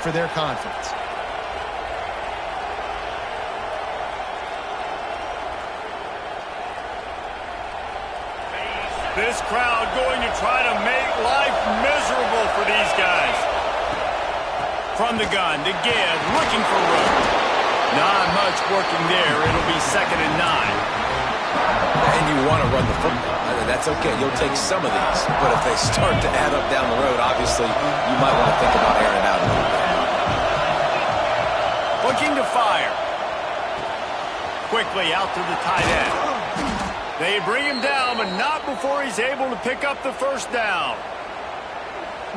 for their conference. This crowd going to try to make life miserable for these guys. From the gun to give, looking for room. Not much working there. It'll be 2nd and 9. And you want to run the football. That's okay. You'll take some of these. But if they start to add up down the road, obviously, you might want to think about airing it out a little bit. Looking to fire. Quickly out to the tight end. They bring him down, but not before he's able to pick up the first down.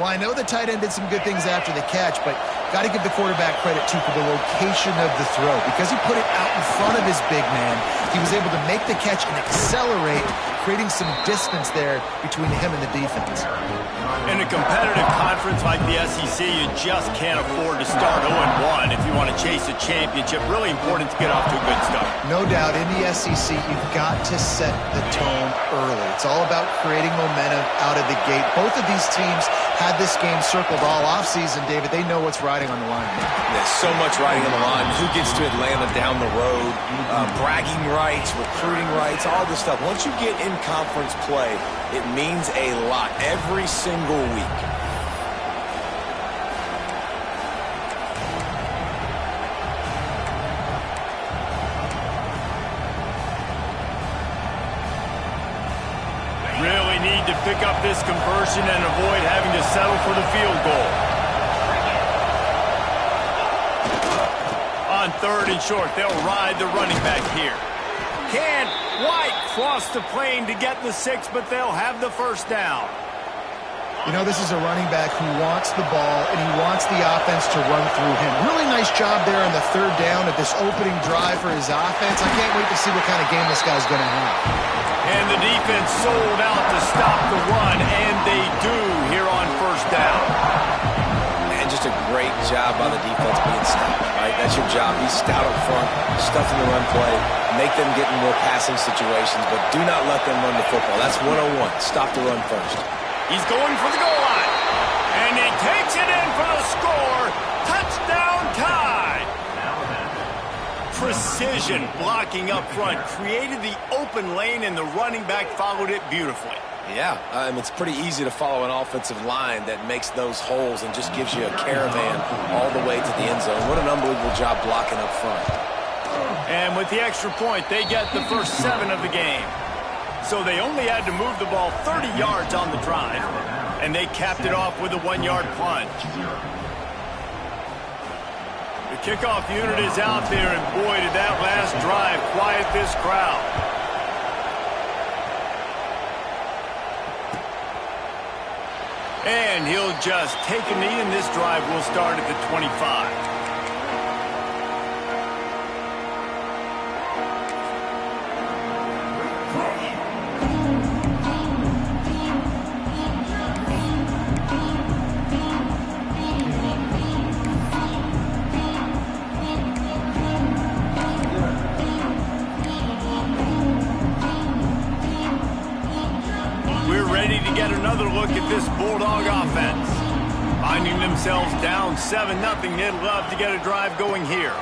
Well, I know the tight end did some good things after the catch, but got to give the quarterback credit, too, for the location of the throw. Because he put it out in front of his big man, he was able to make the catch and accelerate, creating some distance there between him and the defense. In a competitive conference like the SEC, you just can't afford to start 0-1 if you want to chase a championship. Really important to get off to a good start. No doubt, in the SEC, you've got to set the tone early. It's all about creating momentum out of the gate. Both of these teams had this game circled all offseason, David. They know what's riding on the line. There's so much riding on the line. Who gets to Atlanta down the road, bragging rights, recruiting rights, all this stuff. Once you get in conference play, it means a lot every single week. Really need to pick up this conversion and avoid having to settle for the field goal. On 3rd and short, they'll ride the running back here. Can White cross the plane to get the 6, but they'll have the first down. You know, this is a running back who wants the ball, and he wants the offense to run through him. Really nice job there on the 3rd down at this opening drive for his offense. I can't wait to see what kind of game this guy's going to have. And the defense sold out to stop the run, and they do here on 1st down. And just a great job by the defense being stout, right? That's your job. Be stout up front, stuff in the run play, make them get in more passing situations, but do not let them run the football. That's 101. Stop the run first. He's going for the goal line. And he takes it in for the score. Touchdown tie. Precision blocking up front. Created the open lane, and the running back followed it beautifully. Yeah, it's pretty easy to follow an offensive line that makes those holes and just gives you a caravan all the way to the end zone. What an unbelievable job blocking up front. And with the extra point, they get the first 7 of the game. So they only had to move the ball 30 yards on the drive, and they capped it off with a 1-yard plunge. The kickoff unit is out there, and boy, did that last drive quiet this crowd. And he'll just take a knee, and this drive will start at the 25. Look at this Bulldog offense. Finding themselves down 7-0, they'd love to get a drive going here.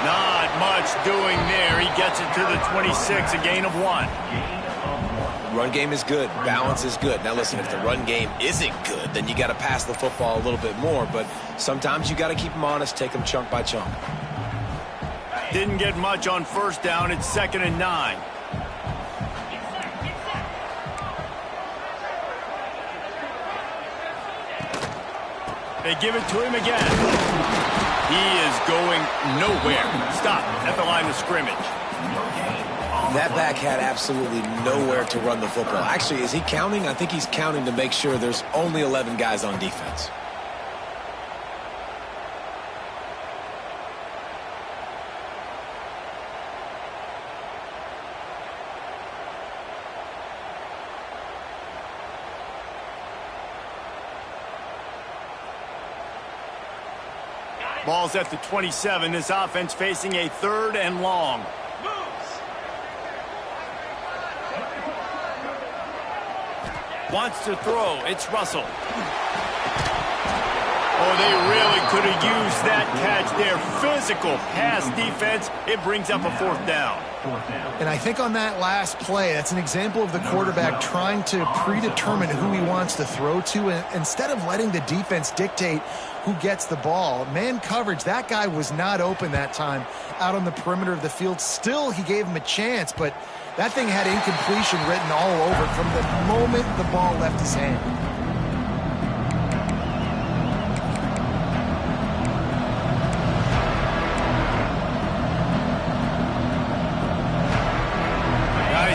Not much doing there. He gets it to the 26, a gain of 1. Run game is good. Balance is good. Now listen, if the run game isn't good, then you got to pass the football a little bit more. But sometimes you got to keep them honest, take them chunk by chunk. Didn't get much on 1st down. It's 2nd and 9. They give it to him again. He is going nowhere. Stop at the line of scrimmage. That back had absolutely nowhere to run the football. Actually, is he counting? I think he's counting to make sure there's only 11 guys on defense. Ball's at the 27. This offense facing a 3rd and long. Wants to throw. It's Russell. Oh, they really could have used that catch there. Physical pass defense. It brings up a 4th down. And I think on that last play, that's an example of the quarterback trying to predetermine who he wants to throw to, and instead of letting the defense dictate who gets the ball. Man coverage, that guy was not open that time out on the perimeter of the field. Still, he gave him a chance, but that thing had incompletion written all over it from the moment the ball left his hand.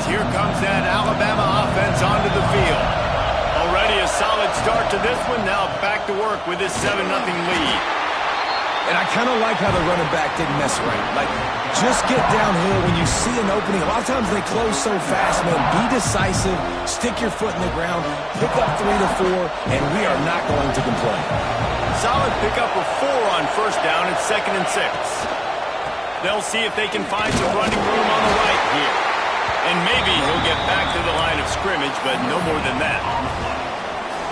Here comes that Alabama offense onto the field. Already a solid start to this one. Now back to work with this 7-0 lead. And I kind of like how the running back didn't mess around. Like, just get downhill when you see an opening. A lot of times they close so fast, man. Be decisive. Stick your foot in the ground. Pick up 3 to 4, and we are not going to complain. Solid pickup of 4 on 1st down. It's 2nd and 6. They'll see if they can find some running room on the right here. And maybe he'll get back to the line of scrimmage, but no more than that.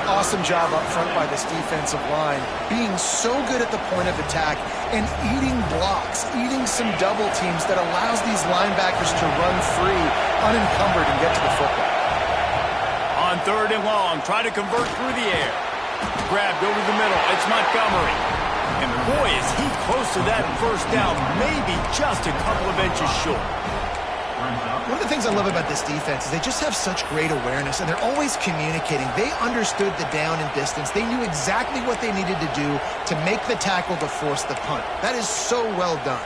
Awesome job up front by this defensive line, being so good at the point of attack and eating blocks, eating some double teams that allows these linebackers to run free, unencumbered, and get to the football. On 3rd and long, try to convert through the air. Grabbed over the middle. It's Montgomery. And boy, is he close to that 1st down, maybe just a couple of inches short. One of the things I love about this defense is they just have such great awareness, and they're always communicating. They understood the down and distance. They knew exactly what they needed to do to make the tackle to force the punt. That is so well done.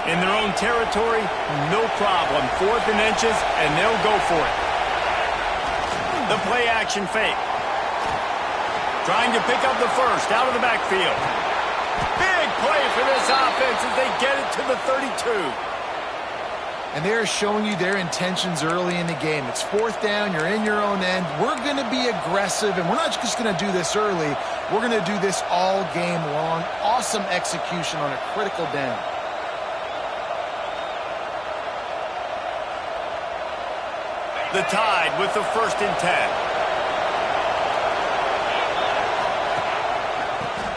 In their own territory, no problem. 4th and inches, and they'll go for it. The play action fake. Trying to pick up the 1st out of the backfield. Big play for this offense as they get it to the 32. And they're showing you their intentions early in the game. It's 4th down. You're in your own end. We're going to be aggressive, and we're not just going to do this early. We're going to do this all game long. Awesome execution on a critical down. The Tide with the 1st and 10.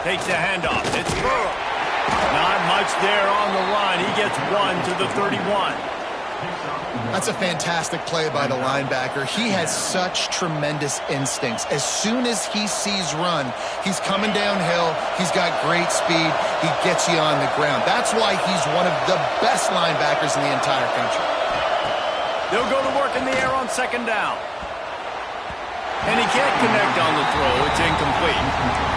Takes the handoff. It's Burrow. Not much there on the line. He gets 1 to the 31. That's a fantastic play by the linebacker. He has such tremendous instincts. As soon as he sees run, he's coming downhill. He's got great speed. He gets you on the ground. That's why he's one of the best linebackers in the entire country. They'll go to work in the air on 2nd down. And he can't connect on the throw. It's incomplete.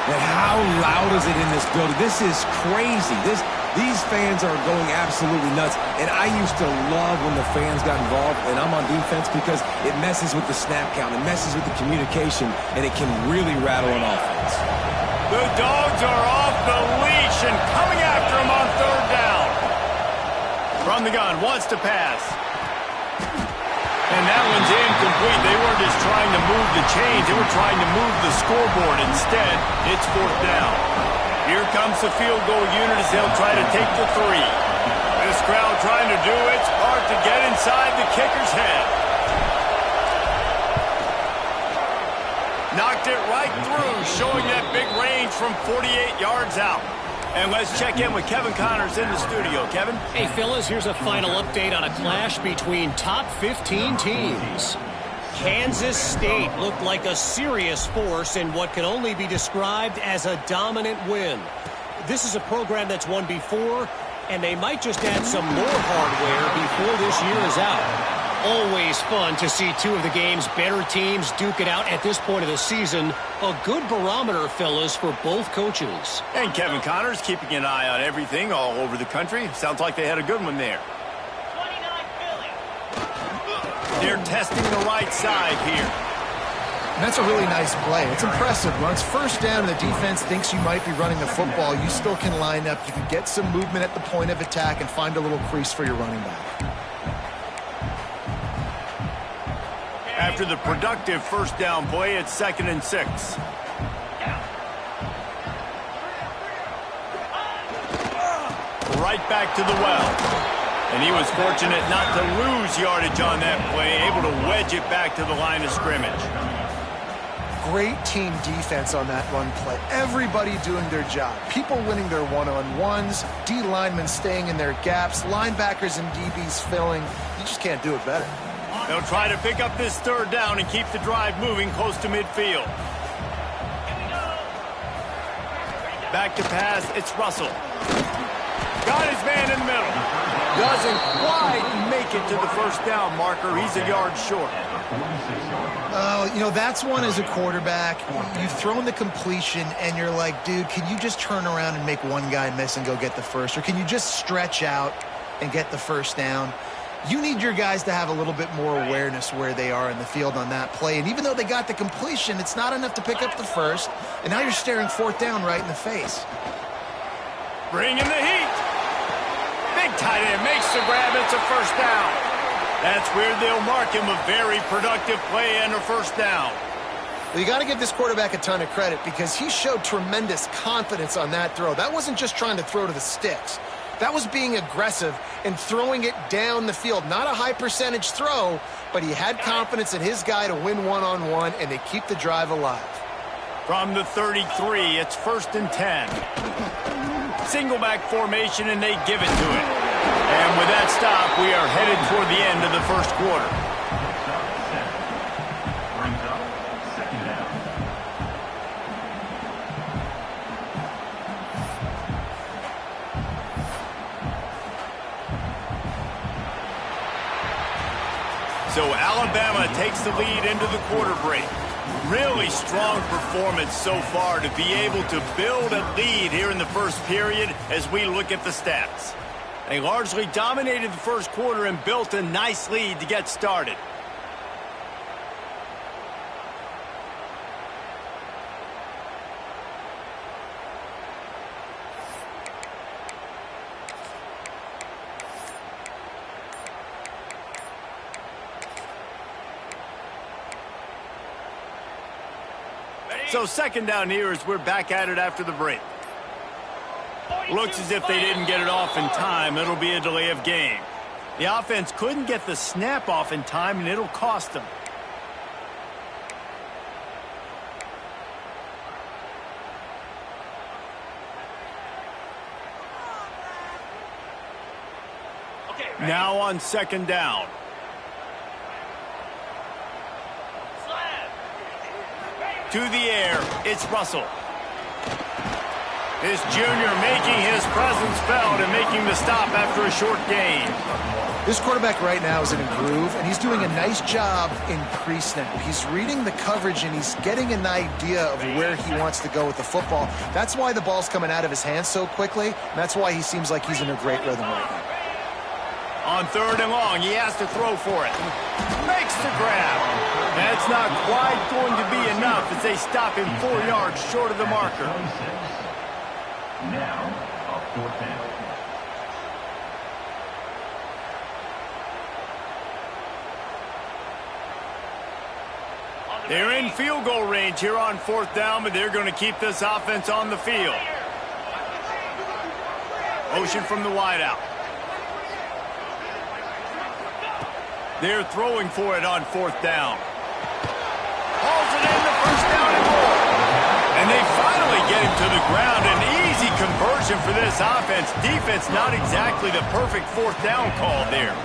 And how loud is it in this building? This is crazy. These fans are going absolutely nuts. And I used to love when the fans got involved, and I'm on defense, because it messes with the snap count. It messes with the communication, and it can really rattle an offense. The Dogs are off the leash and coming after him on 3rd down. From the gun, wants to pass. And that one's incomplete. They weren't just trying to move the chains. They were trying to move the scoreboard. Instead, it's 4th down. Here comes the field goal unit as they'll try to take the 3. This crowd trying to do its part to get inside the kicker's head. Knocked it right through, showing that big range from 48 yards out. And let's check in with Kevin Connors in the studio. Kevin? Hey, fellas, here's a final update on a clash between top 15 teams. Kansas State looked like a serious force in what can only be described as a dominant win. This is a program that's won before, and they might just add some more hardware before this year is out. Always fun to see 2 of the game's better teams duke it out at this point of the season. A good barometer, fellas, for both coaches. And Kevin Connors keeping an eye on everything all over the country. Sounds like they had a good one there. 29 Philly. They're testing the right side here. And that's a really nice play. It's impressive. When it's 1st down and the defense thinks you might be running the football, you still can line up. You can get some movement at the point of attack and find a little crease for your running back. After the productive 1st down play, it's 2nd and 6. Right back to the well. And he was fortunate not to lose yardage on that play, able to wedge it back to the line of scrimmage. Great team defense on that run play. Everybody doing their job. People winning their one-on-ones, D linemen staying in their gaps, linebackers and DBs filling. You just can't do it better. They'll try to pick up this third down and keep the drive moving close to midfield. Back to pass, it's Russell. Got his man in the middle. Doesn't quite make it to the first down marker. He's a yard short. You know, that's one as a quarterback. You've thrown the completion, and you're like, dude, can you just turn around and make one guy miss and go get the first? Or can you just stretch out and get the first down? You need your guys to have a little bit more awareness where they are in the field on that play. And even though they got the completion, it's not enough to pick up the first. And now you're staring fourth down right in the face. Bring in the heat. Big tight end makes the grab. It's a first down. That's where they'll mark him a very productive play and a first down. Well, you got to give this quarterback a ton of credit because he showed tremendous confidence on that throw. That wasn't just trying to throw to the sticks. That was being aggressive and throwing it down the field. Not a high percentage throw, but he had confidence in his guy to win one-on-one, and they keep the drive alive. From the 33, it's 1st and 10. Single back formation, and they give it to it. And with that stop, we are headed toward the end of the first quarter. So Alabama takes the lead into the quarter break. Really strong performance so far to be able to build a lead here in the first period as we look at the stats. They largely dominated the first quarter and built a nice lead to get started. So second down here as we're back at it after the break. Looks as if they didn't get it off in time. It'll be a delay of game. The offense couldn't get the snap off in time, and it'll cost them. Now on second down. To the air, it's Russell. This junior making his presence felt and making the stop after a short gain. This quarterback right now is in a groove, and he's doing a nice job in pre-snap. He's reading the coverage, and he's getting an idea of where he wants to go with the football. That's why the ball's coming out of his hands so quickly, and that's why he seems like he's in a great rhythm right now. On third and long, he has to throw for it. Makes the grab. That's not quite going to be enough as they stop him 4 yards short of the marker. Now, a fourth down. They're in field goal range here on fourth down, but they're going to keep this offense on the field. Motion from the wideout. They're throwing for it on fourth down. Hauls it in, the first down and more. And they finally get him to the ground. An easy conversion for this offense. Defense not exactly the perfect fourth down call there.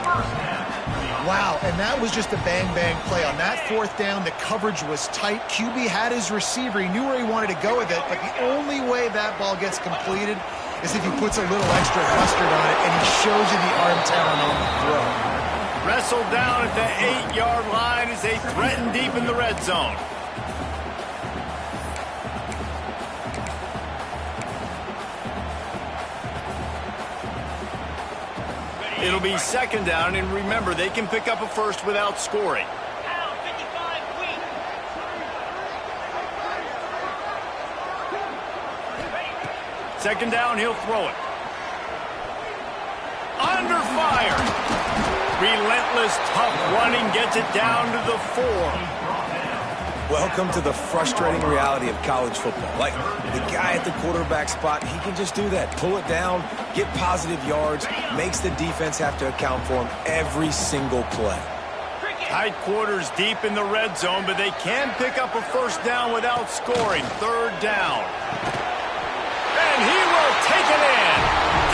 Wow, and that was just a bang-bang play. On that fourth down, the coverage was tight. QB had his receiver. He knew where he wanted to go with it, but the only way that ball gets completed is if he puts a little extra mustard on it, and he shows you the arm talent on the throw. Wrestled down at the 8-yard line as they threaten deep in the red zone. It'll be second down, and remember, they can pick up a first without scoring. Second down, he'll throw it. Under fire. Relentless, tough running gets it down to the 4. Welcome to the frustrating reality of college football. Like, the guy at the quarterback spot, he can just do that. Pull it down, get positive yards, makes the defense have to account for him every single play. Tight quarters deep in the red zone, but they can pick up a first down without scoring. Third down. And he will take it in.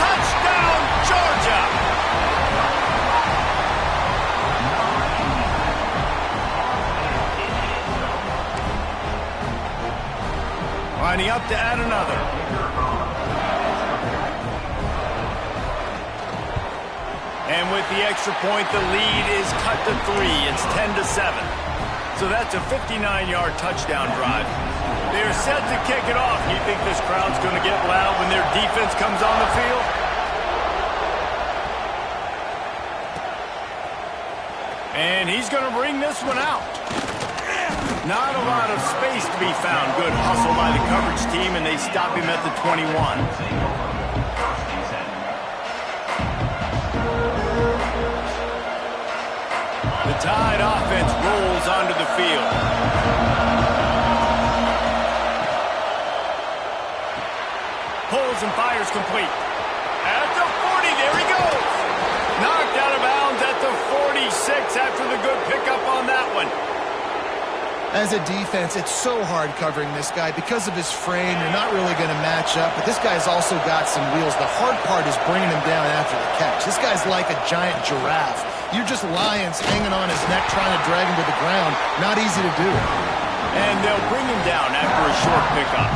Touchdown, Georgia! Lining up to add another. And with the extra point, the lead is cut to 3. It's 10-7. So that's a 59-yard touchdown drive. They're set to kick it off. You think this crowd's going to get loud when their defense comes on the field? And he's going to bring this one out. Not a lot of space to be found. Good hustle by the coverage team, and they stop him at the 21. The Tide offense rolls onto the field. Pulls and fires complete. At the 40, there he goes. Knocked out of bounds at the 46 after the good pickup on that one. As a defense, it's so hard covering this guy. Because of his frame, you're not really going to match up, but this guy's also got some wheels. The hard part is bringing him down after the catch. This guy's like a giant giraffe. You're just lions hanging on his neck trying to drag him to the ground. Not easy to do. And they'll bring him down after a short pickup.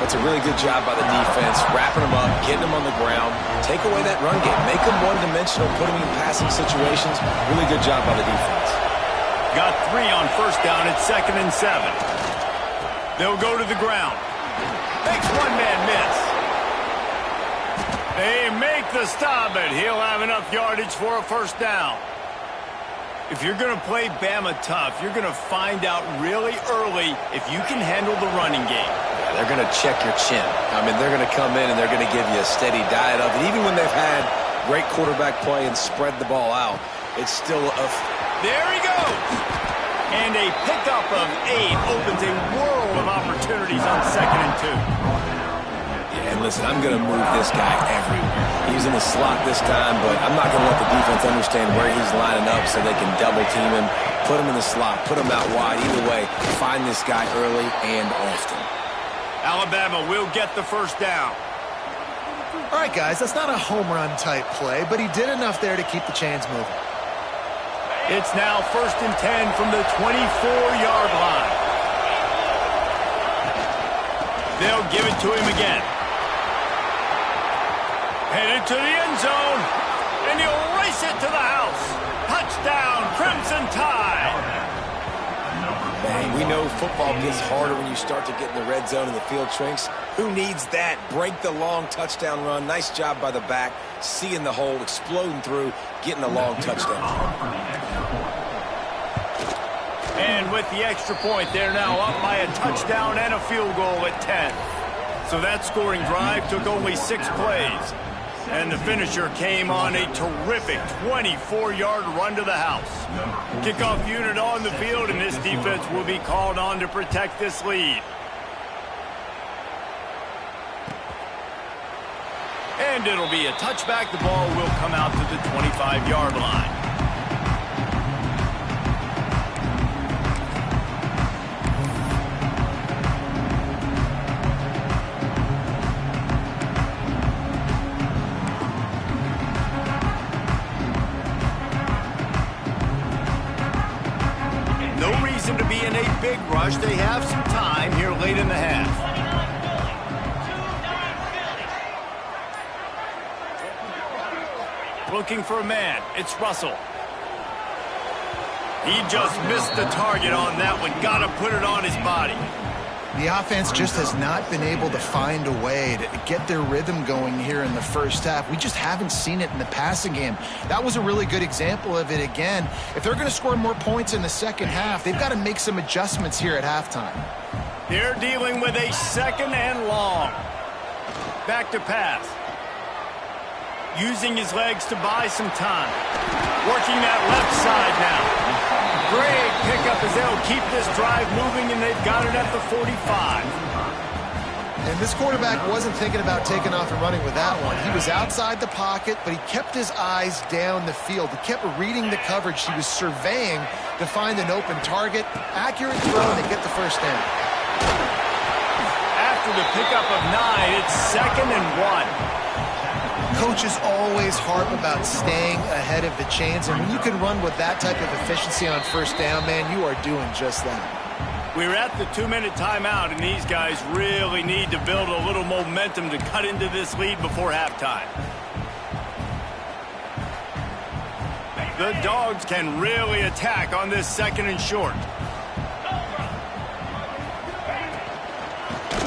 That's a really good job by the defense, wrapping him up, getting him on the ground, take away that run game, make him one-dimensional, put him in passing situations. Really good job by the defense. Got 3 on first down. It's 2nd and 7. They'll go to the ground. Makes one man miss. They make the stop, but he'll have enough yardage for a first down. If you're going to play Bama tough, you're going to find out really early if you can handle the running game. Yeah, they're going to check your chin. I mean, they're going to come in and they're going to give you a steady diet of it. Even when they've had great quarterback play and spread the ball out, it's still a... There he goes. And a pickup of 8 opens a world of opportunities on 2nd and 2. Yeah, and listen, I'm going to move this guy everywhere. He's in the slot this time, but I'm not going to let the defense understand where he's lining up so they can double team him, put him in the slot, put him out wide. Either way, find this guy early and often. Alabama will get the first down. All right, guys, that's not a home run type play, but he did enough there to keep the chains moving. It's now 1st and 10 from the 24-yard line. They'll give it to him again. Headed to the end zone, and he'll race it to the house. Touchdown, Crimson Tide. Man, we know football gets harder when you start to get in the red zone and the field shrinks. Who needs that? Break the long touchdown run. Nice job by the back, seeing the hole, exploding through, getting a long touchdown. And with the extra point, they're now up by a touchdown and a field goal at 10. So that scoring drive took only 6 plays. And the finisher came on a terrific 24-yard run to the house. Kickoff unit on the field, and this defense will be called on to protect this lead. And it'll be a touchback. The ball will come out to the 25-yard line. No reason to be in a big rush. They have some time here late in the half. Looking for a man. It's Russell. He just missed the target on that one. Got to put it on his body. The offense just has not been able to find a way to get their rhythm going here in the first half. We just haven't seen it in the passing game. That was a really good example of it again. If they're going to score more points in the second half, they've got to make some adjustments here at halftime. They're dealing with a 2nd and long. Back to pass. Using his legs to buy some time. Working that left side now. Great pickup as they'll keep this drive moving, and they've got it at the 45. And this quarterback wasn't thinking about taking off and running with that one. He was outside the pocket, but he kept his eyes down the field. He kept reading the coverage. He was surveying to find an open target. Accurate throw, and they get the first down. After the pickup of 9, it's 2nd and 1. Coaches always harp about staying ahead of the chains, and when you can run with that type of efficiency on first down, man, you are doing just that. We're at the 2-minute timeout, and these guys really need to build a little momentum to cut into this lead before halftime. The Dogs can really attack on this 2nd and short.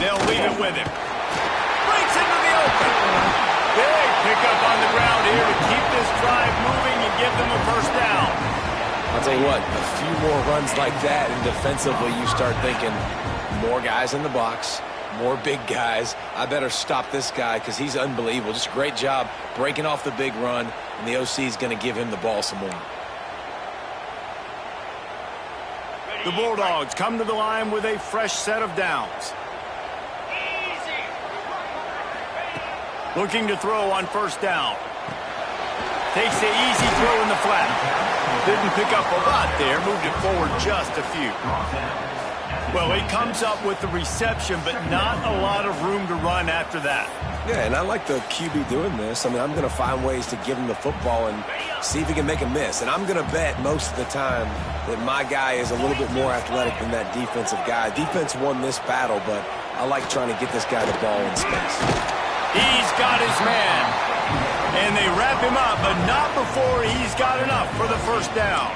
They'll leave it with him. Breaks into the open. Big pickup on the ground here to keep this drive moving and give them a first down. I'll tell you what, a few more runs like that, and defensively you start thinking, more guys in the box, more big guys. I better stop this guy because he's unbelievable. Just a great job breaking off the big run, and the OC is going to give him the ball some more. The Bulldogs come to the line with a fresh set of downs. Looking to throw on first down. Takes the easy throw in the flat. Didn't pick up a lot there, moved it forward just a few. Well, he comes up with the reception, but not a lot of room to run after that. Yeah, and I like the QB doing this. I mean, I'm going to find ways to give him the football and see if he can make a miss. And I'm going to bet most of the time that my guy is a little bit more athletic than that defensive guy. Defense won this battle, but I like trying to get this guy the ball in space. He's got his man. And they wrap him up, but not before he's got enough for the first down.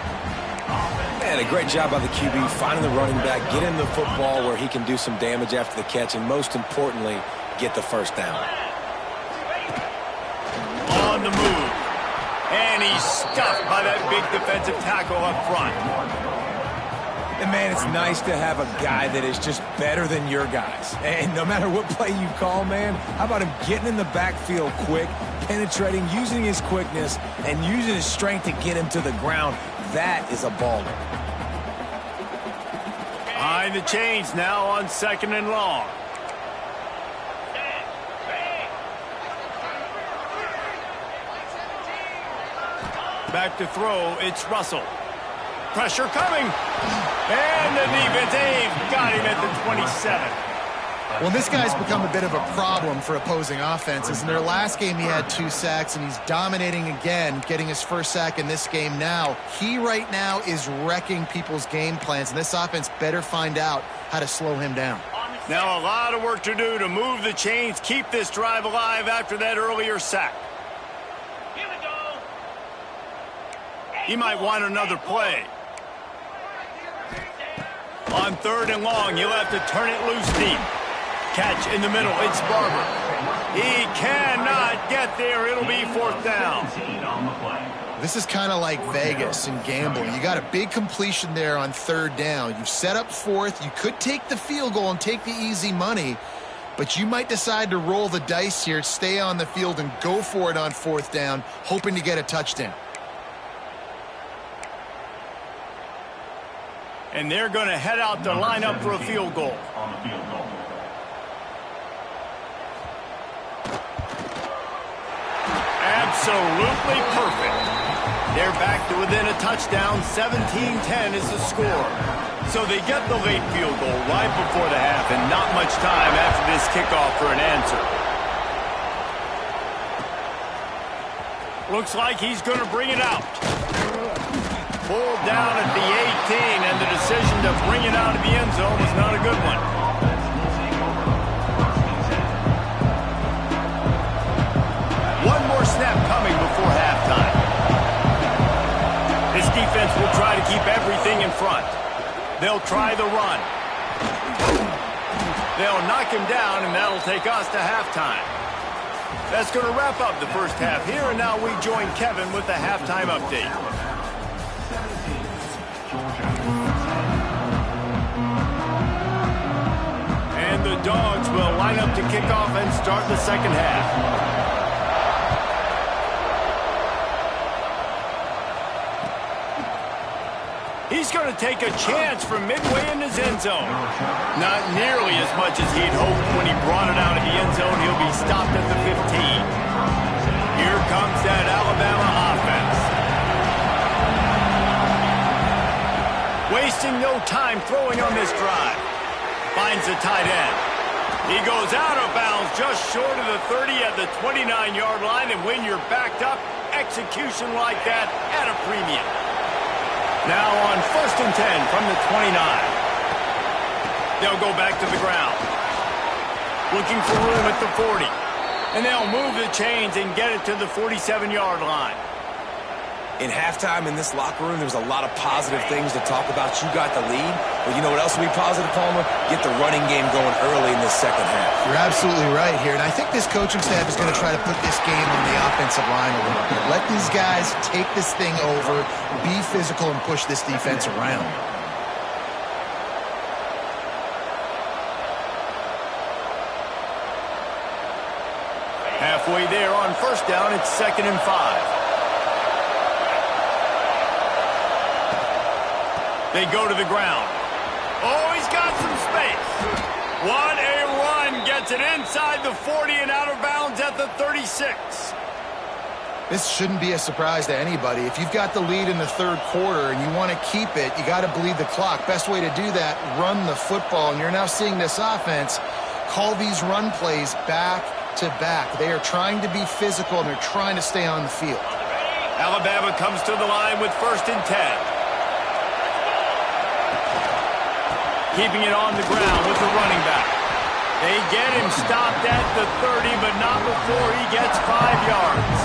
Man, a great job by the QB, finding the running back, get him the football where he can do some damage after the catch, and most importantly, get the first down. On the move. And he's stuffed by that big defensive tackle up front. And, man, it's nice to have a guy that is just better than your guys. And no matter what play you call, man, how about him getting in the backfield quick, penetrating, using his quickness, and using his strength to get him to the ground. That is a baller. Behind the chains now on 2nd and long. Back to throw, it's Russell. Pressure coming. And the defense, they've got him at the 27. Well, this guy's become a bit of a problem for opposing offenses. In their last game, he had 2 sacks, and he's dominating again, getting his first sack in this game now. He right now is wrecking people's game plans, and this offense better find out how to slow him down. Now a lot of work to do to move the chains, keep this drive alive after that earlier sack. Here we go. He might want another play. On 3rd and long, you'll have to turn it loose deep. Catch in the middle, it's Barber. He cannot get there, it'll be 4th down. This is kind of like Vegas and gambling. You got a big completion there on 3rd down. You've set up 4th. You could take the field goal and take the easy money, but you might decide to roll the dice here, stay on the field, and go for it on 4th down, hoping to get a touchdown. And they're going to head out to line up for a field goal. Absolutely perfect. They're back to within a touchdown. 17-10 is the score. So they get the late field goal right before the half, and not much time after this kickoff for an answer. Looks like he's going to bring it out. Pulled down at the 18, and the decision to bring it out of the end zone was not a good one. One more snap coming before halftime. This defense will try to keep everything in front. They'll try the run. They'll knock him down, and that'll take us to halftime. That's going to wrap up the first half here, and now we join Kevin with the halftime update. And the Dogs will line up to kick off and start the second half. He's going to take a chance from midway in his end zone. Not nearly as much as he'd hoped when he brought it out of the end zone. He'll be stopped at the 15. Here comes that Alabama offense. Wasting no time throwing on this drive. Finds the tight end. He goes out of bounds just short of the 30 at the 29-yard line, and when you're backed up, execution like that at a premium. Now on 1st and 10 from the 29. They'll go back to the ground. Looking for room at the 40. And they'll move the chains and get it to the 47-yard line. In halftime in this locker room, there was a lot of positive things to talk about. You got the lead. But you know what else will be positive, Palmer? Get the running game going early in this second half. You're absolutely right here. And I think this coaching staff is going to try to put this game on the offensive line a little bit. Let these guys take this thing over, be physical, and push this defense around. Halfway there on 1st down, it's 2nd and 5. They go to the ground. Oh, he's got some space. What a run. Gets it inside the 40 and out of bounds at the 36. This shouldn't be a surprise to anybody. If you've got the lead in the 3rd quarter and you want to keep it, you got to bleed the clock. Best way to do that, run the football. And you're now seeing this offense call these run plays back to back. They are trying to be physical, and they're trying to stay on the field. Alabama comes to the line with 1st and 10. Keeping it on the ground with the running back. They get him stopped at the 30, but not before he gets 5 yards.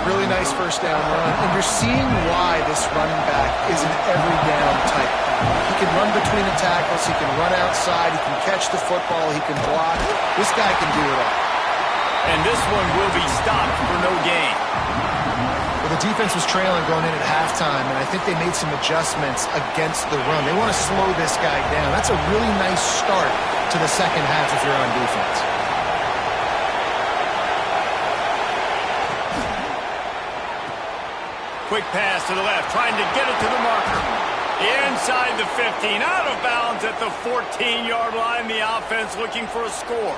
Really nice 1st down run. And you're seeing why this running back is an every down type. He can run between the tackles. He can run outside. He can catch the football. He can block. This guy can do it all. And this one will be stopped for no gain. Well, the defense was trailing going in at halftime, and I think they made some adjustments against the run. They want to slow this guy down. That's a really nice start to the second half if you're on defense. Quick pass to the left, trying to get it to the marker. Inside the 15, out of bounds at the 14-yard line. The offense looking for a score.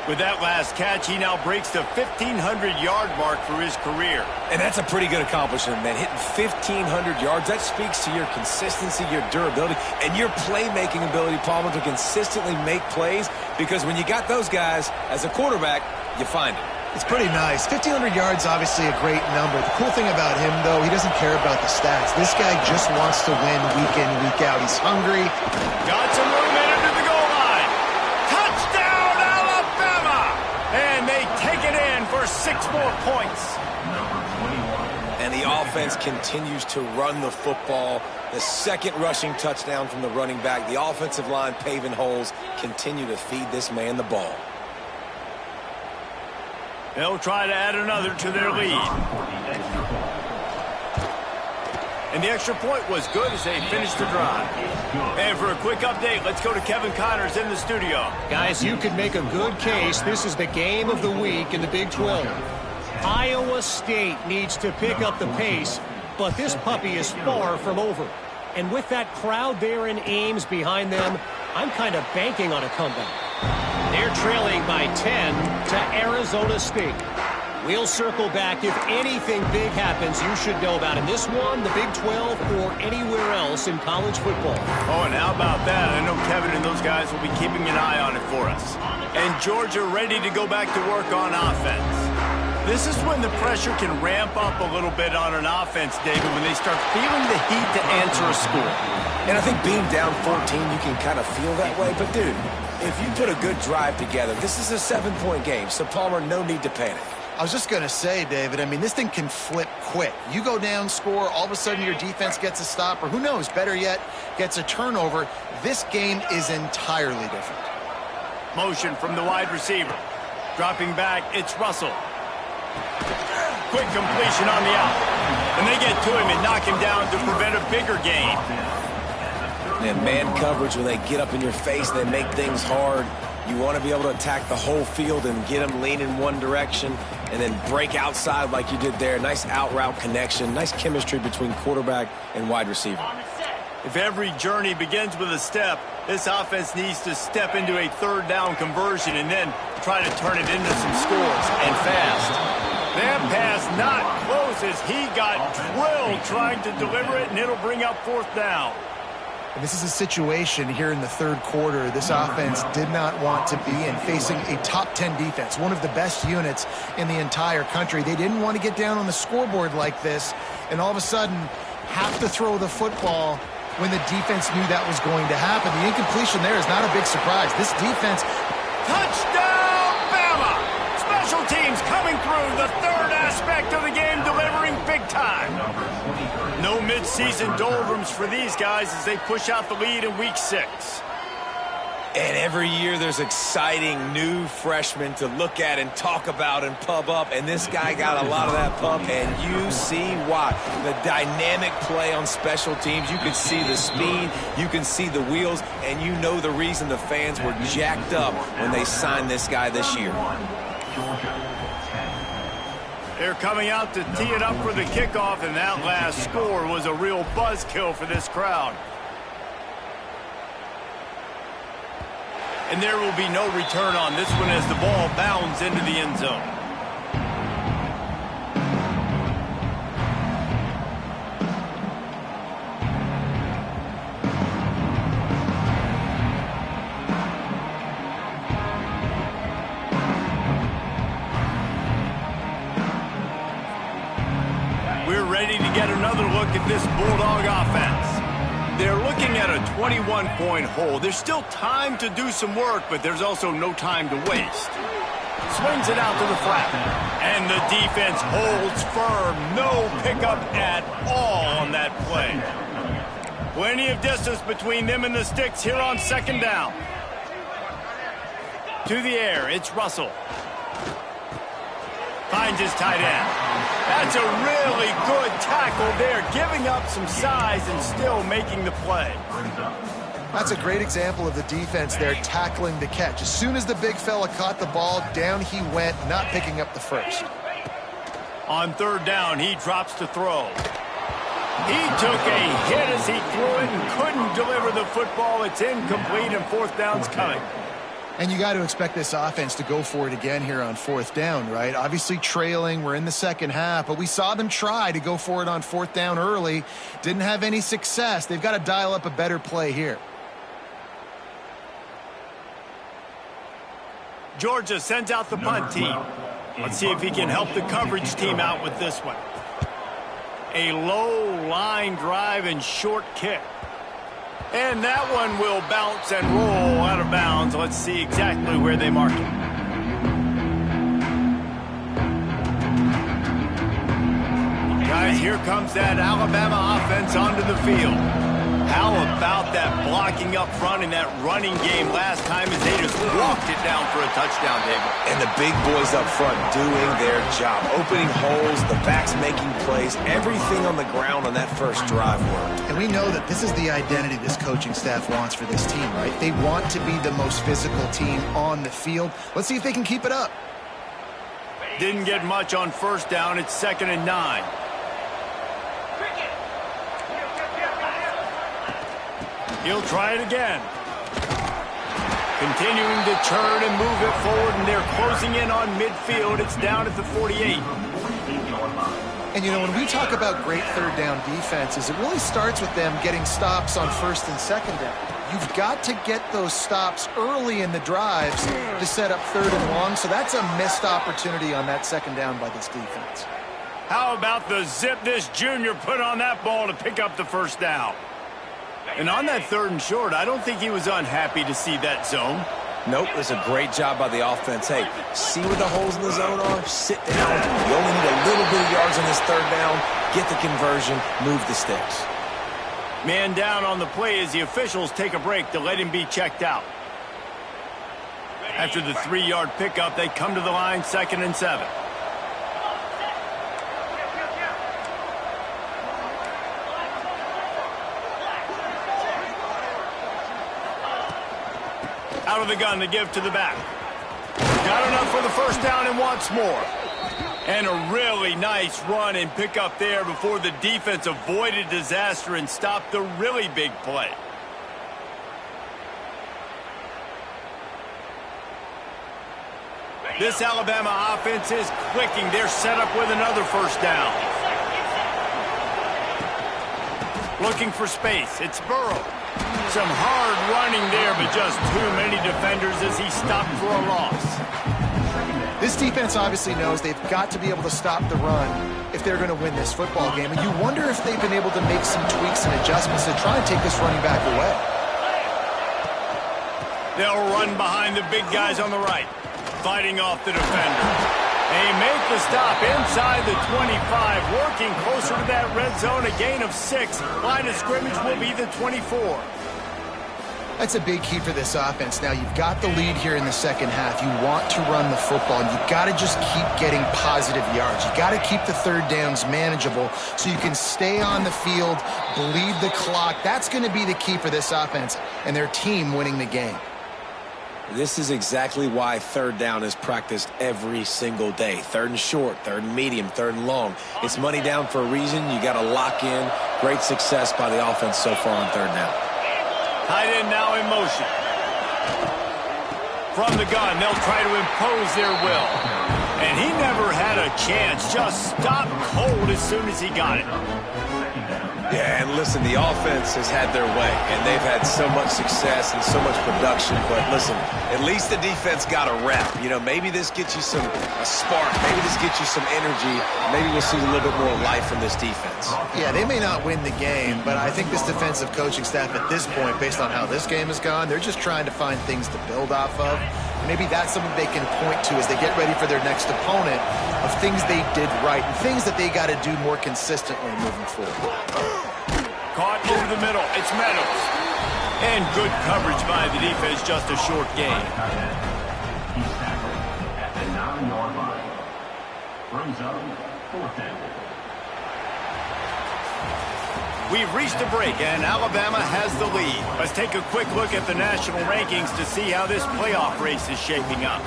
With that last catch, he now breaks the 1,500-yard mark for his career. And that's a pretty good accomplishment, man. Hitting 1,500 yards, that speaks to your consistency, your durability, and your playmaking ability, Palmer, to consistently make plays. Because when you got those guys as a quarterback, you find it. It's pretty nice. 1,500 yards, obviously a great number. The cool thing about him, though, he doesn't care about the stats. This guy just wants to win week in, week out. He's hungry. Got some room in into the goal line. Touchdown, Alabama! And they take it in for 6 more points. And the offense continues to run the football. The second rushing touchdown from the running back. The offensive line paving holes. Continue to feed this man the ball. They'll try to add another to their lead. And the extra point was good as they finished the drive. And for a quick update, let's go to Kevin Connors in the studio. Guys, you could make a good case. This is the game of the week in the Big 12. Iowa State needs to pick up the pace, but this puppy is far from over. And with that crowd there in Ames behind them, I'm kind of banking on a comeback. They're trailing by 10 to Arizona State. We'll circle back if anything big happens you should know about in this one, the Big 12, or anywhere else in college football. Oh, and how about that? I know Kevin and those guys will be keeping an eye on it for us. And Georgia ready to go back to work on offense. This is when the pressure can ramp up a little bit on an offense, David, when they start feeling the heat to answer a score. And I think being down 14, you can kind of feel that way. But, dude, if you put a good drive together, this is a 7-point game. So, Palmer, no need to panic. I was just going to say, David, I mean, this thing can flip quick. You go down, score, all of a sudden your defense gets a stop, or who knows, better yet, gets a turnover. This game is entirely different. Motion from the wide receiver. Dropping back, it's Russell. Quick completion on the out. And they get to him and knock him down to prevent a bigger gain. And man coverage, when they get up in your face, they make things hard. You want to be able to attack the whole field and get them leaning one direction. and then break outside like you did there. Nice out-route connection, nice chemistry between quarterback and wide receiver. If every journey begins with a step, this offense needs to step into a third down conversion and then try to turn it into some scores, and fast. That pass not close as he got drilled trying to deliver it, and it'll bring up fourth down. And this is a situation here in the third quarter this offense did not want to be in, facing a top 10 defense, one of the best units in the entire country. They didn't want to get down on the scoreboard like this, and all of a sudden have to throw the football when the defense knew that was going to happen. The incompletion there is not a big surprise. This defense... Touchdown, Bama! Special teams coming through, the third aspect of the game, delivering big time. No midseason doldrums for these guys as they push out the lead in Week 6. And every year there's exciting new freshmen to look at and talk about and pub up. And this guy got a lot of that pub, and you see why. The dynamic play on special teams. You can see the speed. You can see the wheels. And you know the reason the fans were jacked up when they signed this guy this year. They're coming out to tee it up for the kickoff, and that last score was a real buzzkill for this crowd. And there will be no return on this one as the ball bounds into the end zone. We're ready to get another look at this Bulldog offense. They're looking at a 21-point hole. There's still time to do some work, but there's also no time to waste. Swings it out to the flat. And the defense holds firm. No pickup at all on that play. Plenty of distance between them and the sticks here on second down. To the air, it's Russell. Finds his tight end. That's a really good tackle there, giving up some size and still making the play. That's a great example of the defense there tackling the catch. As soon as the big fella caught the ball, down he went, not picking up the first. On third down, he drops to throw. He took a hit as he threw it and couldn't deliver the football. It's incomplete, and fourth down's coming. And you got to expect this offense to go for it again here on fourth down, right? Obviously trailing, we're in the second half, but we saw them try to go for it on fourth down early. Didn't have any success. They've got to dial up a better play here. Georgia sends out the punt team. Let's see if he can help the coverage team out with this one. A low line drive and short kick. And that one will bounce and roll out of bounds. Let's see exactly where they mark it. Guys, here comes that Alabama offense onto the field. How about that blocking up front in that running game last time as they just walked it down for a touchdown, David? And the big boys up front doing their job. Opening holes, the backs making plays, everything on the ground on that first drive worked. And we know that this is the identity this coaching staff wants for this team, right? They want to be the most physical team on the field. Let's see if they can keep it up. Didn't get much on first down. It's 2nd and 9. He'll try it again. Continuing to turn and move it forward, and they're closing in on midfield. It's down at the 48. And, you know, when we talk about great third down defenses, it really starts with them getting stops on first and second down. You've got to get those stops early in the drives to set up third and long, so that's a missed opportunity on that second down by this defense. How about the zip this junior put on that ball to pick up the first down? And on that third and short, I don't think he was unhappy to see that zone. Nope, it's a great job by the offense. Hey, see where the holes in the zone are? Sit down. You only need a little bit of yards on this third down. Get the conversion. Move the sticks. Man down on the play as the officials take a break to let him be checked out. After the 3-yard pickup, they come to the line, 2nd and 7. Out of the gun to give to the back. Got enough for the first down and wants more. And a really nice run and pick up there before the defense avoided disaster and stopped the really big play. This Alabama offense is clicking. They're set up with another first down. Looking for space. It's Burrow. Some hard running there, but just too many defenders as he stopped for a loss. This defense obviously knows they've got to be able to stop the run if they're going to win this football game. And you wonder if they've been able to make some tweaks and adjustments to try and take this running back away. They'll run behind the big guys on the right, fighting off the defender. They make the stop inside the 25, working closer to that red zone, a gain of 6. Line of scrimmage will be the 24. That's a big key for this offense. Now, you've got the lead here in the second half. You want to run the football, and you've got to just keep getting positive yards. You've got to keep the third downs manageable so you can stay on the field, bleed the clock. That's going to be the key for this offense and their team winning the game. This is exactly why third down is practiced every single day. Third and short, third and medium, third and long. It's money down for a reason. You got to lock in. Great success by the offense so far on third down. Tight end now in motion. From the gun, they'll try to impose their will. And he never had a chance. Just stopped cold as soon as he got it. Yeah, and listen, the offense has had their way, and they've had so much success and so much production. But listen, at least the defense got a rep. You know, maybe this gets you a spark. Maybe this gets you some energy. Maybe we'll see a little bit more life from this defense. Yeah, they may not win the game, but I think this defensive coaching staff at this point, based on how this game has gone, they're just trying to find things to build off of. Maybe that's something they can point to as they get ready for their next opponent of things they did right and things that they got to do more consistently moving forward. Caught over the middle. It's Meadows. And good coverage by the defense, just a short gain. He's tackled at the 9-yard line. Brings up fourth down. We've reached a break, and Alabama has the lead. Let's take a quick look at the national rankings to see how this playoff race is shaping up.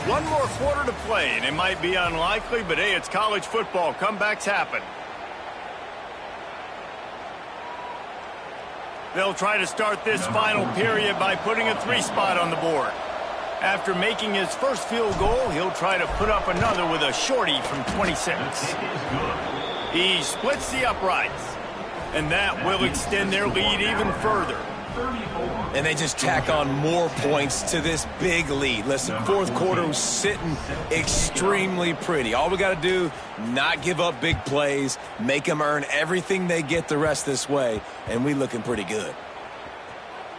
One more quarter to play, and it might be unlikely, but hey, it's college football. Comebacks happen. They'll try to start this final period by putting a 3 spot on the board. After making his first field goal, he'll try to put up another with a shorty from 26. He splits the uprights, and that will extend their lead even further. And they just tack on more points to this big lead. Listen, fourth quarter was sitting extremely pretty. All we got to do, not give up big plays, make them earn everything they get the rest this way, and we looking pretty good.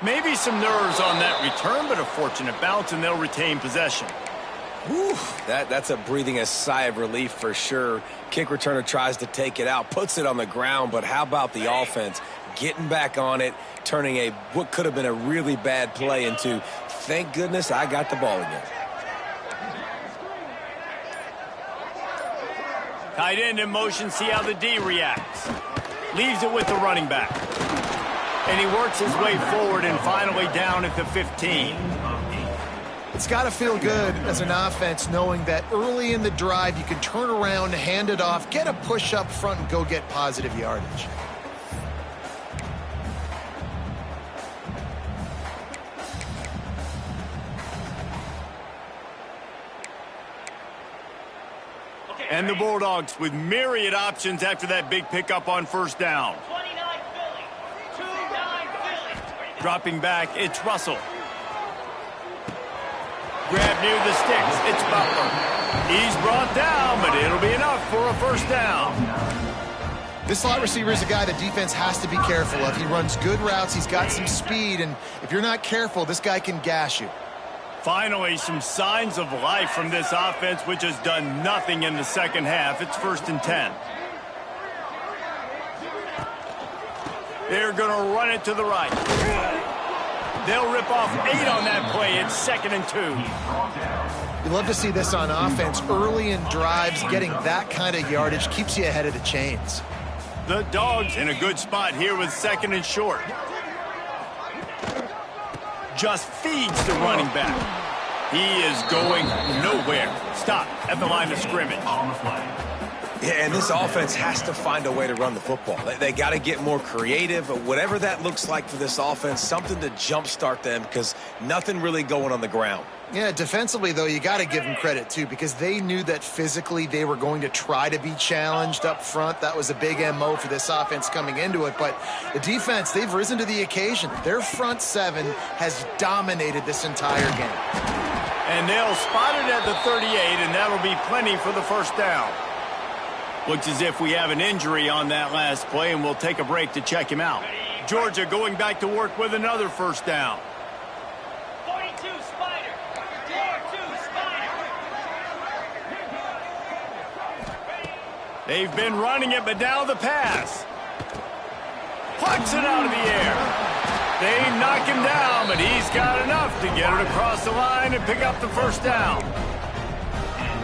Maybe some nerves on that return, but a fortunate bounce, and they'll retain possession. Whew, that's a breathing a sigh of relief for sure. Kick returner tries to take it out, puts it on the ground, but how about the offense getting back on it, turning what could have been a really bad play into, thank goodness I got the ball again. Tight end in motion, see how the D reacts. Leaves it with the running back. And he works his way forward and finally down at the 15. It's got to feel good as an offense knowing that early in the drive you can turn around, hand it off, get a push up front, and go get positive yardage. And the Bulldogs with myriad options after that big pickup on first down. Dropping back, it's Russell. Grab near the sticks, it's Butler. He's brought down, but it'll be enough for a first down. This slot receiver is a guy the defense has to be careful of. He runs good routes, he's got some speed, and if you're not careful, this guy can gash you. Finally, some signs of life from this offense, which has done nothing in the second half. It's 1st and 10. They're going to run it to the right. They'll rip off 8 on that play. It's 2nd and 2. You love to see this on offense. Early in drives, getting that kind of yardage keeps you ahead of the chains. The Dogs in a good spot here with 2nd and short. Just feeds the running back. He is going nowhere. Stop at the line of scrimmage. On the play. Yeah, and this offense has to find a way to run the football. They got to get more creative, whatever that looks like for this offense, something to jumpstart them because nothing really going on the ground. Yeah, defensively, though, you got to give them credit, too, because they knew that physically they were going to try to be challenged up front. That was a big MO for this offense coming into it. But the defense, they've risen to the occasion. Their front seven has dominated this entire game. And they'll spot it at the 38, and that'll be plenty for the first down. Looks as if we have an injury on that last play, and we'll take a break to check him out. Georgia going back to work with another first down. 42 Spider. 42 Spider. They've been running it, but now the pass. Plucks it out of the air. They knock him down, but he's got enough to get it across the line and pick up the first down.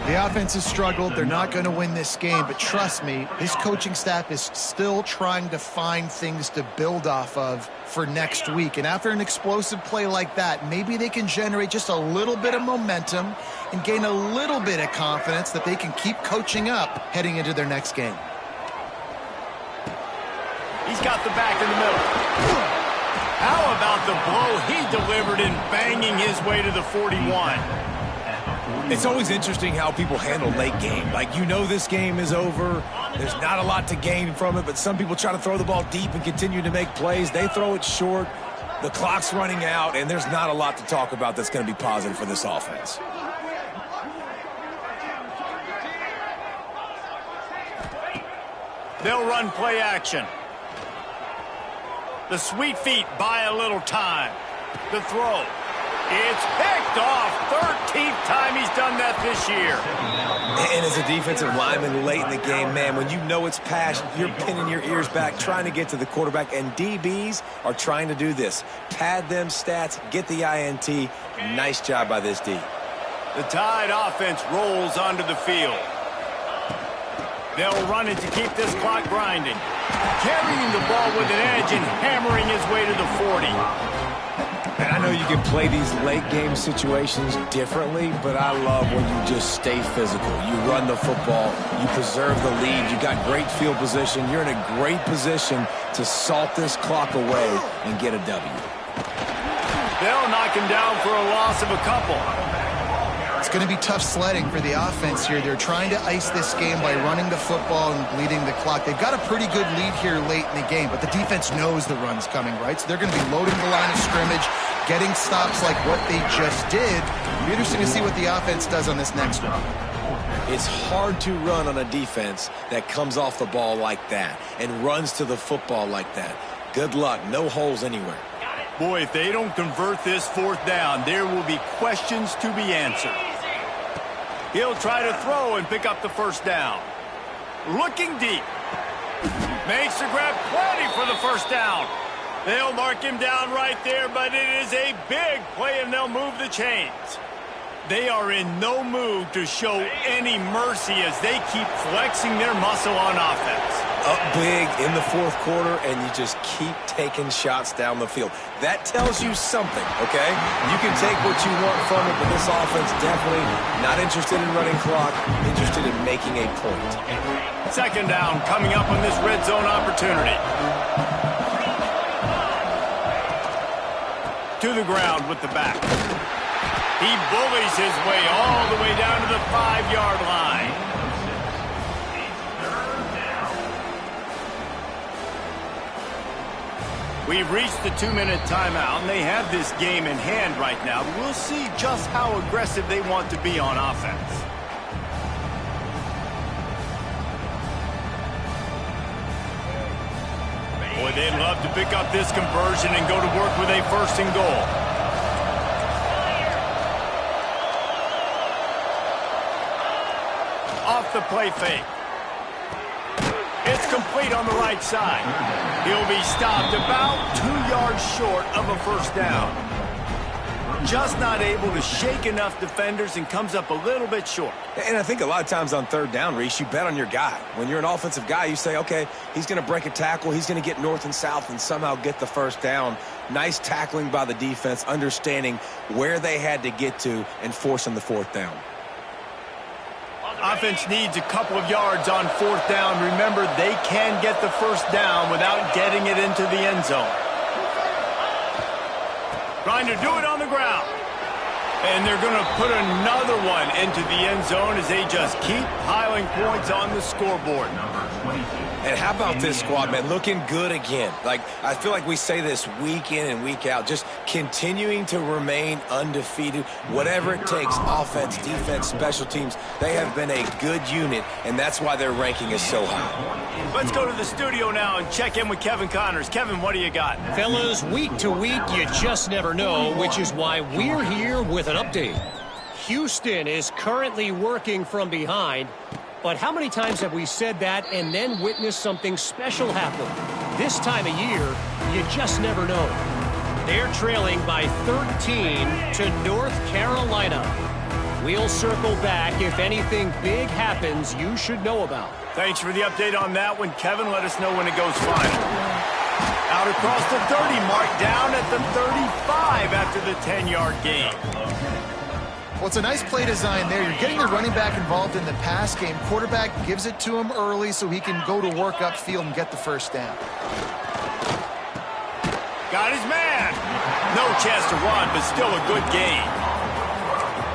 The offense has struggled. They're not going to win this game, but trust me, his coaching staff is still trying to find things to build off of for next week. And after an explosive play like that, maybe they can generate just a little bit of momentum and gain a little bit of confidence that they can keep coaching up heading into their next game. He's got the back in the middle. How about the blow he delivered in banging his way to the 41? It's always interesting how people handle late game. Like, you know this game is over. There's not a lot to gain from it, but some people try to throw the ball deep and continue to make plays. They throw it short. The clock's running out, and there's not a lot to talk about that's going to be positive for this offense. They'll run play action. The sweet feet buy a little time. The throw. It's picked off. 13th time he's done that this year. And as a defensive lineman late in the game, man, when you know it's passed, you're pinning your ears back, trying to get to the quarterback, and DBs are trying to do this. Pad them stats, get the INT. Nice job by this D. The Tide offense rolls onto the field. They'll run it to keep this clock grinding. Carrying the ball with an edge and hammering his way to the 40. And I know you can play these late game situations differently, but I love when you just stay physical. You run the football, you preserve the lead, you got great field position, you're in a great position to salt this clock away and get a W. They'll knock him down for a loss of a couple. It's going to be tough sledding for the offense here. They're trying to ice this game by running the football and bleeding the clock. They've got a pretty good lead here late in the game, but the defense knows the run's coming, right? So they're going to be loading the line of scrimmage, getting stops like what they just did. It'll be interesting to see what the offense does on this next one. It's hard to run on a defense that comes off the ball like that and runs to the football like that. Good luck. No holes anywhere. Boy, if they don't convert this fourth down, there will be questions to be answered. He'll try to throw and pick up the first down. Looking deep. Makes the grab, plenty for the first down. They'll mark him down right there, but it is a big play, and they'll move the chains. They are in no mood to show any mercy as they keep flexing their muscle on offense. Up big in the fourth quarter, and you just keep taking shots down the field. That tells you something, okay? You can take what you want from it, but this offense definitely not interested in running clock, interested in making a point. Second down coming up on this red zone opportunity. To the ground with the back. He bullies his way all the way down to the 5-yard line. We've reached the 2-minute timeout, and they have this game in hand right now. We'll see just how aggressive they want to be on offense. Boy, they'd love to pick up this conversion and go to work with a first and goal. Off the play fake. It's complete on the right side. He'll be stopped about 2 yards short of a first down. just not able to shake enough defenders and comes up a little bit short. And I think a lot of times on third down, Reese, you bet on your guy. When you're an offensive guy, you say, okay, he's going to break a tackle, he's going to get north and south and somehow get the first down. Nice tackling by the defense, understanding where they had to get to and forcing the fourth down. Offense needs a couple of yards on fourth down. Remember, they can get the first down without getting it into the end zone. Trying to do it on the ground. And they're going to put another one into the end zone as they just keep piling points on the scoreboard. And how about this squad, man? Looking good again. Like, I feel like we say this week in and week out, just continuing to remain undefeated. Whatever it takes, offense, defense, special teams, they have been a good unit, and that's why their ranking is so high. Let's go to the studio now and check in with Kevin Connors. Kevin, what do you got? Fellas, week to week, you just never know, which is why we're here with an update. Houston is currently working from behind, but how many times have we said that and then witnessed something special happen? This time of year, you just never know. They're trailing by 13 to North Carolina. We'll circle back if anything big happens you should know about. Thanks for the update on that one, Kevin. Let us know when it goes final. Out across the 30, mark down at the 35 after the 10-yard gain. Well, it's a nice play design there. You're getting the running back involved in the pass game. Quarterback gives it to him early so he can go to work upfield and get the first down. Got his man. No chance to run, but still a good gain.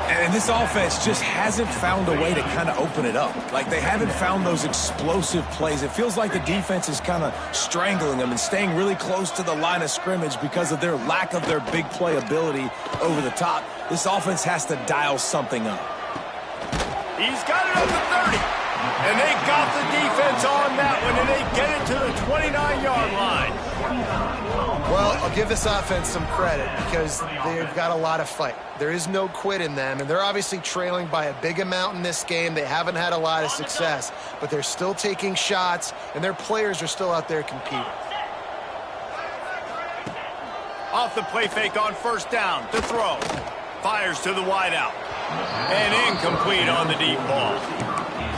And this offense just hasn't found a way to kind of open it up. Like, they haven't found those explosive plays. It feels like the defense is kind of strangling them and staying really close to the line of scrimmage because of their lack of their big play ability over the top. This offense has to dial something up. He's got it up to 30. And they got the defense on that one, and they get it to the 29-yard line. Well, I'll give this offense some credit because they've got a lot of fight. There is no quit in them, and they're obviously trailing by a big amount in this game. They haven't had a lot of success, but they're still taking shots, and their players are still out there competing. Off the play fake on first down to throw. Fires to the wideout. And incomplete on the deep ball.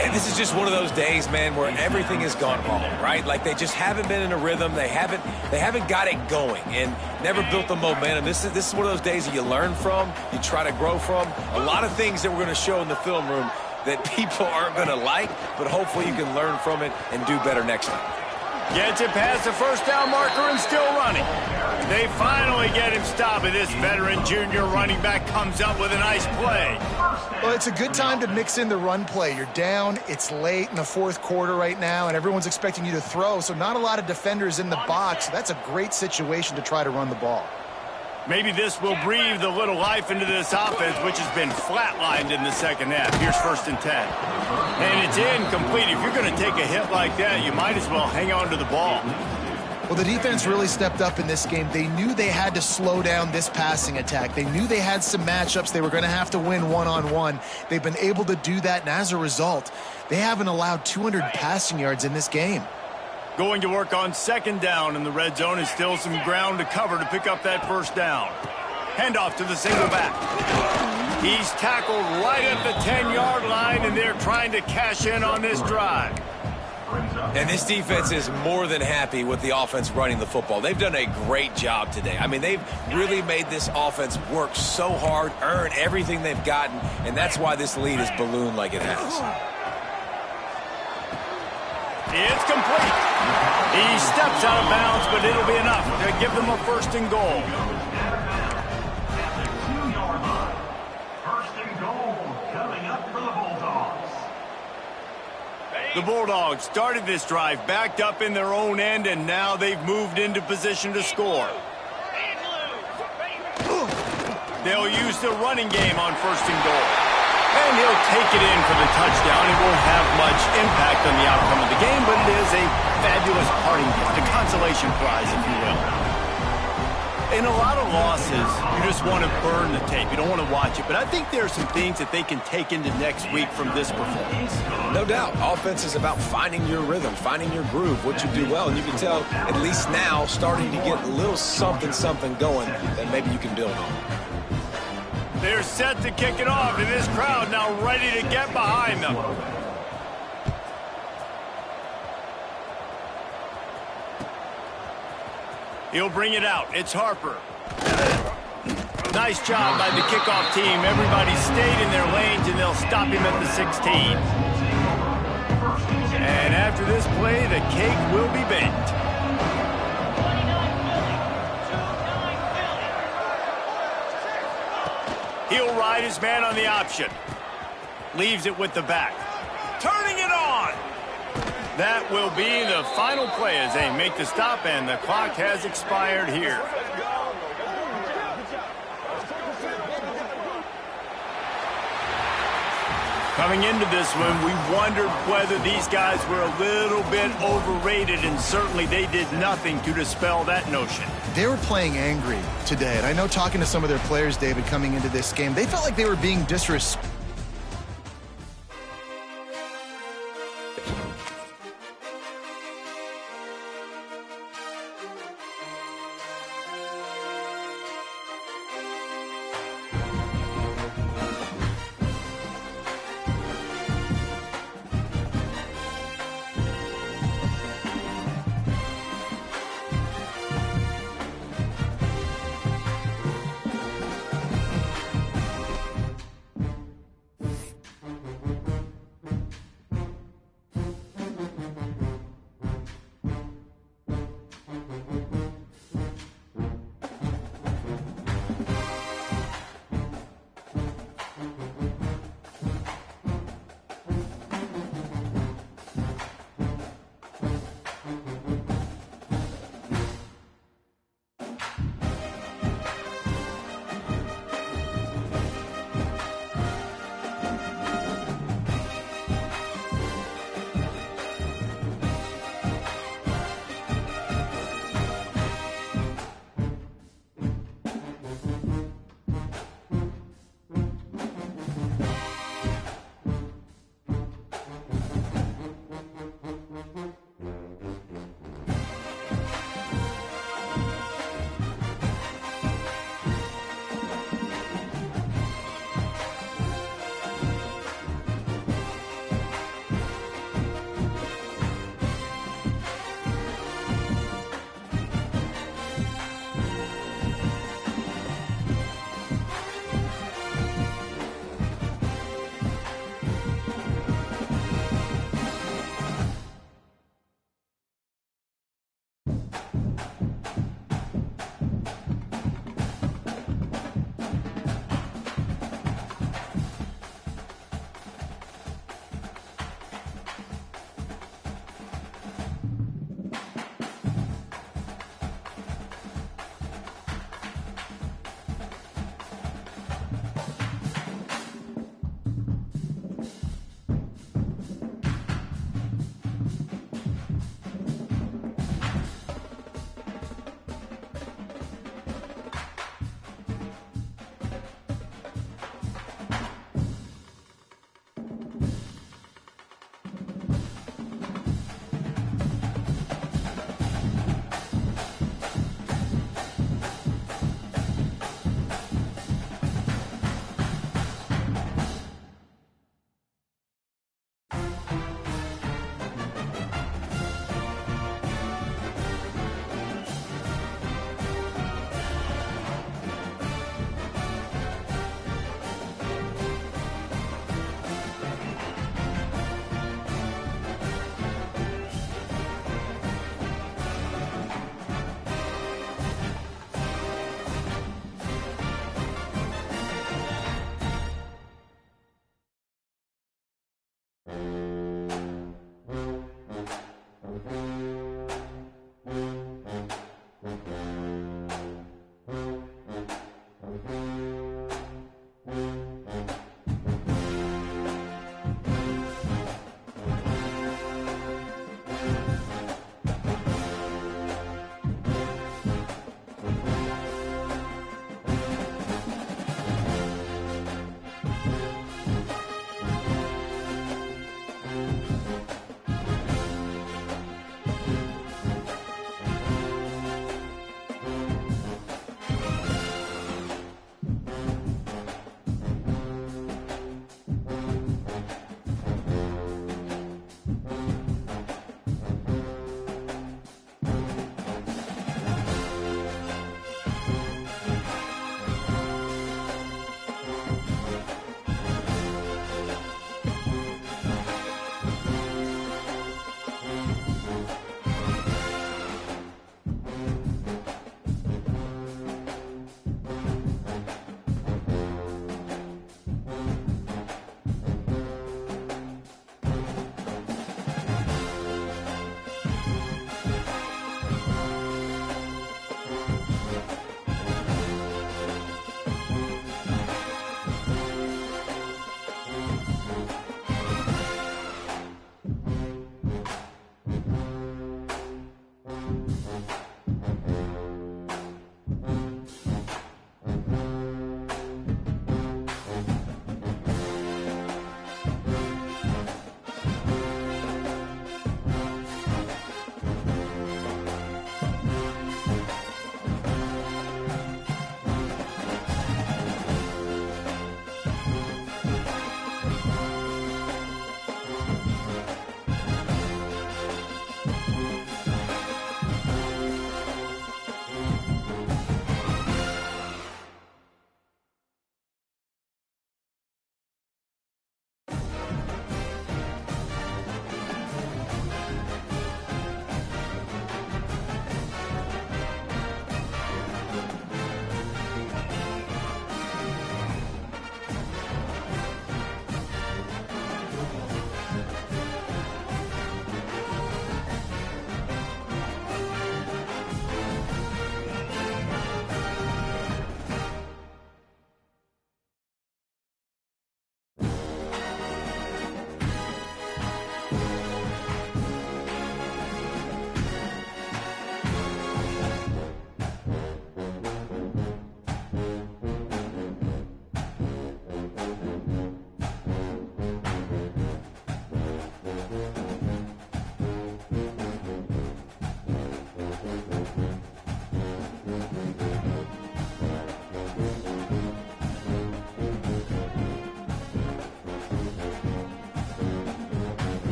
And this is just one of those days, man, where everything has gone wrong, right? Like, they just haven't been in a rhythm. They haven't got it going and never built the momentum. This is one of those days that you learn from, you try to grow from. A lot of things that we're going to show in the film room that people aren't going to like, but hopefully you can learn from it and do better next time. Gets it past the first down marker and still running. They finally get him stopped, and this veteran junior running back comes up with a nice play. Well, it's a good time to mix in the run play. You're down, it's late in the fourth quarter right now, and everyone's expecting you to throw, so not a lot of defenders in the box. That's a great situation to try to run the ball. Maybe this will breathe a little life into this offense, which has been flatlined in the second half. Here's 1st and 10. And it's incomplete. If you're going to take a hit like that, you might as well hang on to the ball. Well, the defense really stepped up in this game. They knew they had to slow down this passing attack. They knew they had some matchups they were going to have to win one-on-one. They've been able to do that, and as a result, they haven't allowed 200 passing yards in this game. Going to work on 2nd down in the red zone, and still some ground to cover to pick up that first down. Handoff to the single back. He's tackled right at the 10-yard line, and they're trying to cash in on this drive. And this defense is more than happy with the offense running the football. They've done a great job today. I mean, they've really made this offense work so hard, earn everything they've gotten, and that's why this lead is ballooned like it has. It's complete. He steps out of bounds, but it'll be enough to give them a 1st and goal. 2-yard line. 1st and goal coming up for the Bulldogs. The Bulldogs started this drive backed up in their own end, and now they've moved into position to score. They'll use the running game on 1st and goal. And he'll take it in for the touchdown. It won't have much impact on the outcome of the game, but it is a fabulous parting gift, a consolation prize, if you will. In a lot of losses, you just want to burn the tape. You don't want to watch it. But I think there are some things that they can take into next week from this performance. No doubt. Offense is about finding your rhythm, finding your groove, what you do well. And you can tell, at least now, starting to get a little something going that maybe you can build on. They're set to kick it off, and this crowd now ready to get behind them. He'll bring it out. It's Harper. Nice job by the kickoff team. Everybody stayed in their lanes, and they'll stop him at the 16. And after this play, the cake will be baked. 29 He'll ride his man on the option. Leaves it with the back. Turning it on. That will be the final play as they make the stop, and the clock has expired here. Coming into this one, we wondered whether these guys were a little bit overrated, and certainly they did nothing to dispel that notion. They were playing angry today, and I know talking to some of their players, David, coming into this game, they felt like they were being disrespected.